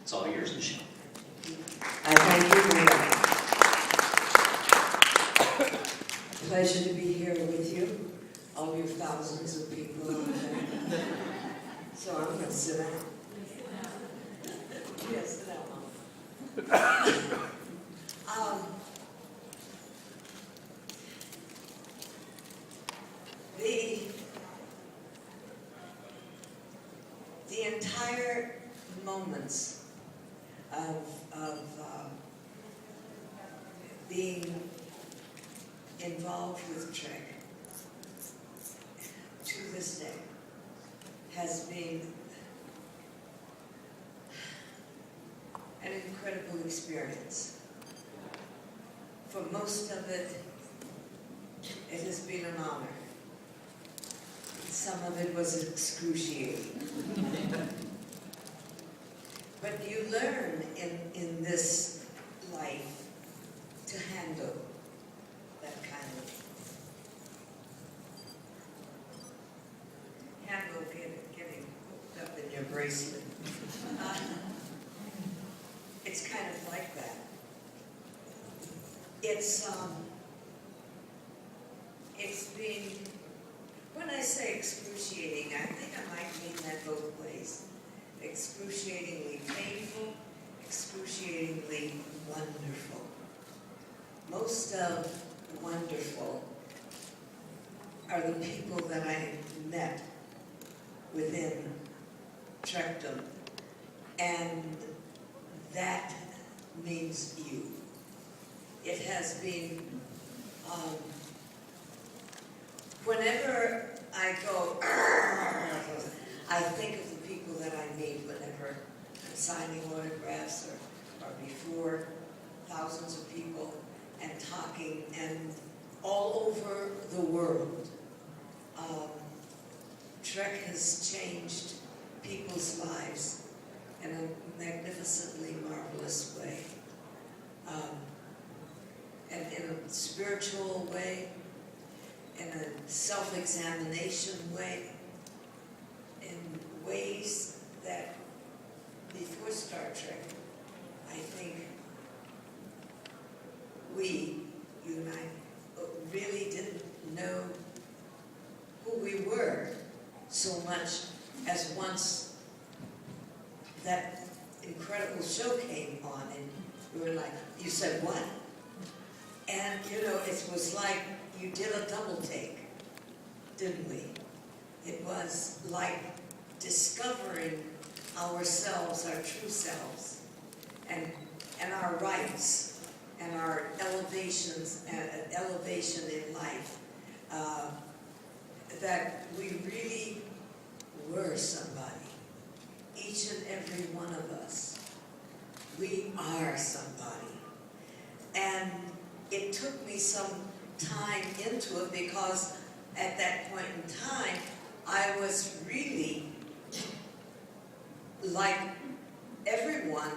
It's all yours, Nichelle. I thank you for that. Pleasure to be here with you, all you thousands of people out there. So I'm going to sit down. Yes, sit down, Mom. The entire moments of being involved with Trek to this day has been an incredible experience. For most of it, it has been an honor. Some of it was excruciating. But you learn in this life to handle that kind of getting hooked up in your bracelet. It's kind of like that. It's been, when I say excruciating, I think I might mean that both ways. Excruciatingly painful, excruciatingly wonderful. Most of wonderful are the people that I met within Trekdom, and that means you. It has been, whenever I go, I think of the people that I meet whenever I'm signing autographs or before thousands of people and talking and all over the world. Trek has changed people's lives in a magnificently marvelous way. And in a spiritual way, in a self-examination way, in ways that before Star Trek, I think you and I, really didn't know who we were so much as once that incredible show came on and we were like, you said what? And it was like you did a double take, didn't we? It was like discovering ourselves, our true selves, and our rights, and our elevation in life, that we really were somebody. Each and every one of us, we are somebody. And it took me some time into it because at that point in time, I was really like everyone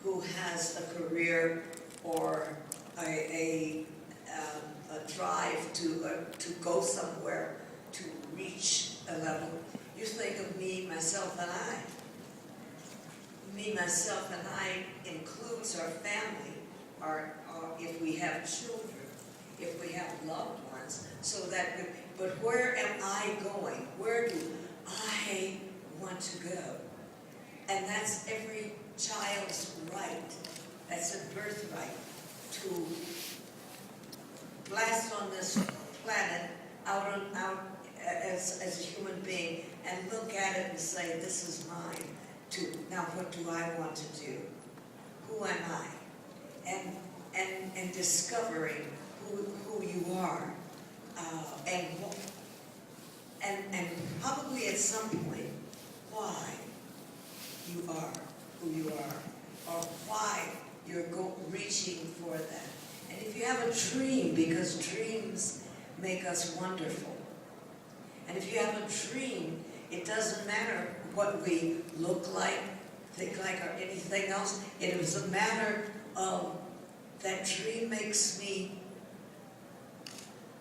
who has a career or a drive to go somewhere, to reach a level. You think of me, myself, and I. Me, myself, and I includes our family, if we have children, if we have loved ones, so that, but where am I going? Where do I want to go? And that's every child's right. That's a birthright to blast on this planet out as a human being and look at it and say, this is mine. Now what do I want to do? Who am I? And discovering who you are, and probably at some point why you are who you are, or why you're reaching for that. And if you have a dream, because dreams make us wonderful, and if you have a dream, it doesn't matter what we look like, think like, or anything else. It is a matter of that dream makes me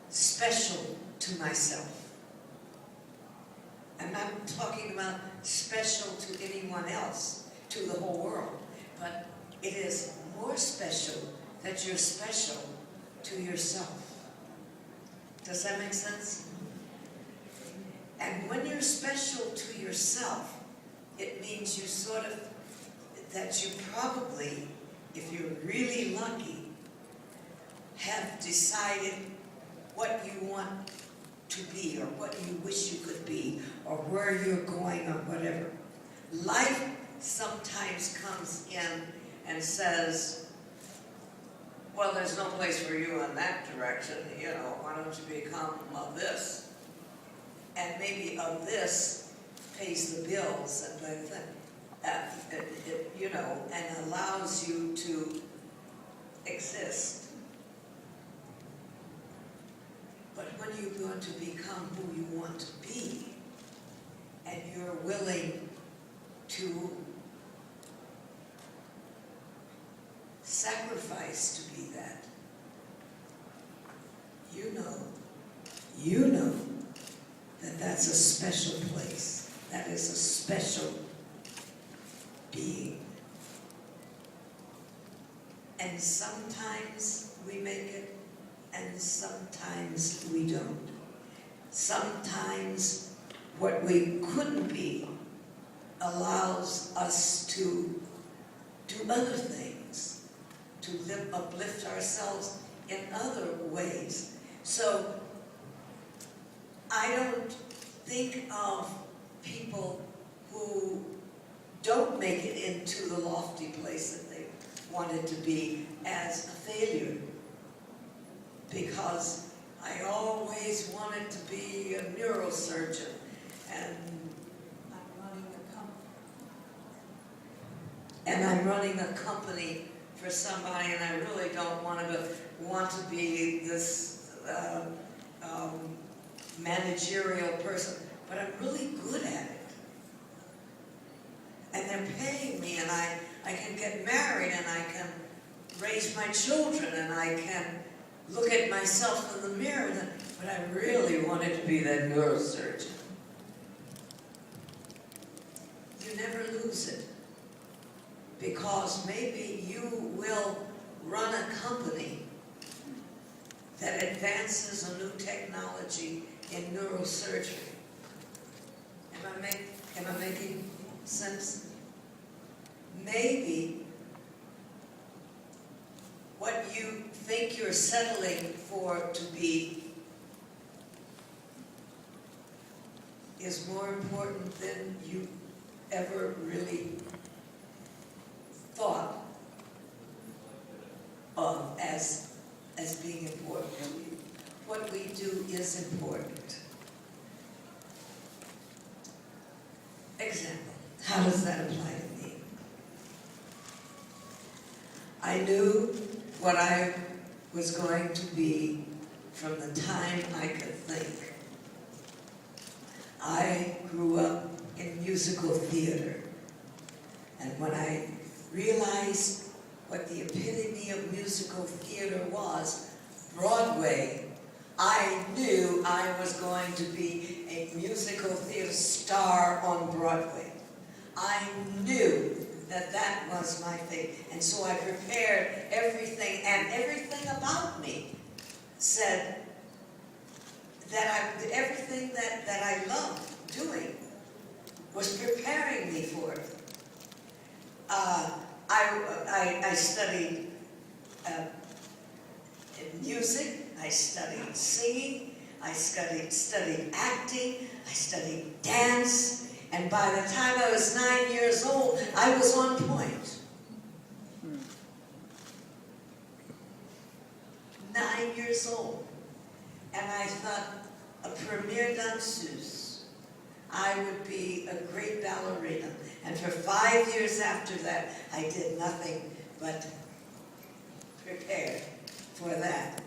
special to myself. I'm not talking about special to anyone else, to the whole world. but it is more special that you're special to yourself. Does that make sense? And when you're special to yourself, it means you sort of, that you probably, if you're really lucky, have decided what you want to be or what you wish you could be or where you're going or whatever. Life sometimes comes in and says, well, there's no place for you in that direction, you know, why don't you become of this? And maybe of this pays the bills and you know, and allows you to exist. But when you're going to become who you want to be, and you're willing to sacrifice to be that, you know that that's a special place. That is a special being. And sometimes we make it, and sometimes we don't. Sometimes what we couldn't be allows us to do other things, to uplift ourselves in other ways. So I don't think of people who don't make it into the lofty place that they wanted to be as a failure, because I always wanted to be a neurosurgeon, and I'm running a company for somebody, and I really don't want to be this managerial person, but I'm really good at it. And they're paying me, and I can get married, and I can raise my children, and I can look at myself in the mirror, but I really wanted to be that neurosurgeon. You never lose it, because maybe you will run a company that advances a new technology in neurosurgery. Am I making sense? Maybe what you think you're settling for to be is more important than you ever really thought of as being important. What we do is important. Example, how does that apply to me? I knew what I was going to be from the time I could think. I grew up in musical theater, and when I realized what the epitome of musical theater was, Broadway, I knew I was going to be a musical theater star on Broadway. I knew that was my fate. And so I prepared everything, and everything about me said that everything that I loved doing was preparing me for it. I studied music, I studied singing, I studied acting, I studied dance, and by the time I was 9 years old, I was on point. 9 years old. And I thought, a premier danseuse, I would be a great ballerina. And for 5 years after that, I did nothing but prepare for that.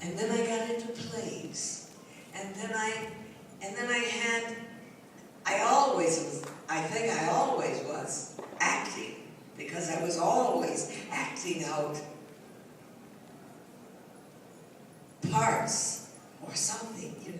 And then I got into plays. And then I think I always was acting, because I was always acting out parts or something,